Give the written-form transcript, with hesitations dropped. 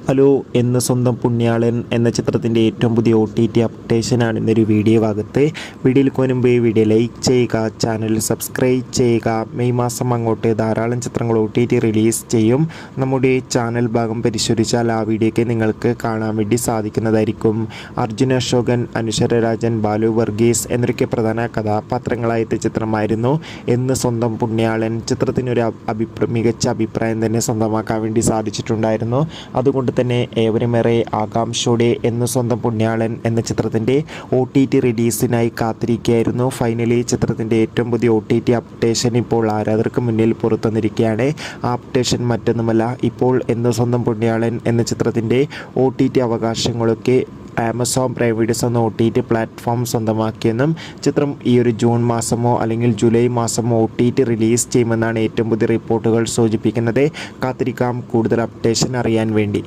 Hello എന്ന് സ്വന്തം പുണ്യാളൻ എന്ന ചിത്രത്തിൻ്റെ ഏറ്റവും പുതിയ OTT അപ്ഡേഷനാണ് ഇന്നൊരു വീഡിയോ ഭാഗത്ത്. വീഡിയോയിൽ മുൻപ് വീഡിയോ ലൈക്ക് ചെയ്യുക, ചാനൽ സബ്സ്ക്രൈബ് ചെയ്യുക. മെയ് മാസം അങ്ങോട്ട് ധാരാളം ചിത്രങ്ങൾ OTT റിലീസ് ചെയ്യും. നമ്മുടെ ചാനൽ ഭാഗം പരിശോധിച്ചാൽ ആ വീഡിയോയ്ക്ക് നിങ്ങൾക്ക് കാണാൻ വേണ്ടി സാധിക്കുന്നതായിരിക്കും. അർജുൻ അശോകൻ, അനുശ്വര രാജൻ, ബാലു വർഗീസ് എന്നൊക്കെ പ്രധാന കഥാപാത്രങ്ങളായ ചിത്രമായിരുന്നു എന്ന് സ്വന്തം പുണ്യാളൻ. ചിത്രത്തിനൊരു മികച്ച അഭിപ്രായം തന്നെ സ്വന്തമാക്കാൻ വേണ്ടി സാധിച്ചിട്ടുണ്ടായിരുന്നു. അതുകൊണ്ട് തന്നെ ഏവരുമേറെ ആകാംക്ഷയോടെ എന്ന് സ്വന്തം പുണ്യാളൻ എന്ന ചിത്രത്തിൻ്റെ OTT റിലീസിനായി കാത്തിരിക്കുകയായിരുന്നു. ഫൈനലി ചിത്രത്തിൻ്റെ ഏറ്റവും പുതിയ OTT അപ്ഡേഷൻ ഇപ്പോൾ ആരാധകർക്ക് മുന്നിൽ പുറത്തുവന്നിരിക്കുകയാണ്. ആ അപ്ഡേഷൻ മറ്റൊന്നുമല്ല, ഇപ്പോൾ എന്ന് സ്വന്തം പുണ്യാളൻ എന്ന ചിത്രത്തിൻ്റെ OTT അവകാശങ്ങളൊക്കെ ആമസോൺ പ്രൈം വീഡിയോസ് എന്ന OTT പ്ലാറ്റ്ഫോം സ്വന്തമാക്കിയെന്നും ചിത്രം ഈ ഒരു ജൂൺ മാസമോ അല്ലെങ്കിൽ ജൂലൈ മാസമോ OTT റിലീസ് ചെയ്യുമെന്നാണ് ഏറ്റവും പുതിയ റിപ്പോർട്ടുകൾ സൂചിപ്പിക്കുന്നത്. കാത്തിരിക്കാം കൂടുതൽ അപ്ഡേഷൻ അറിയാൻ വേണ്ടി.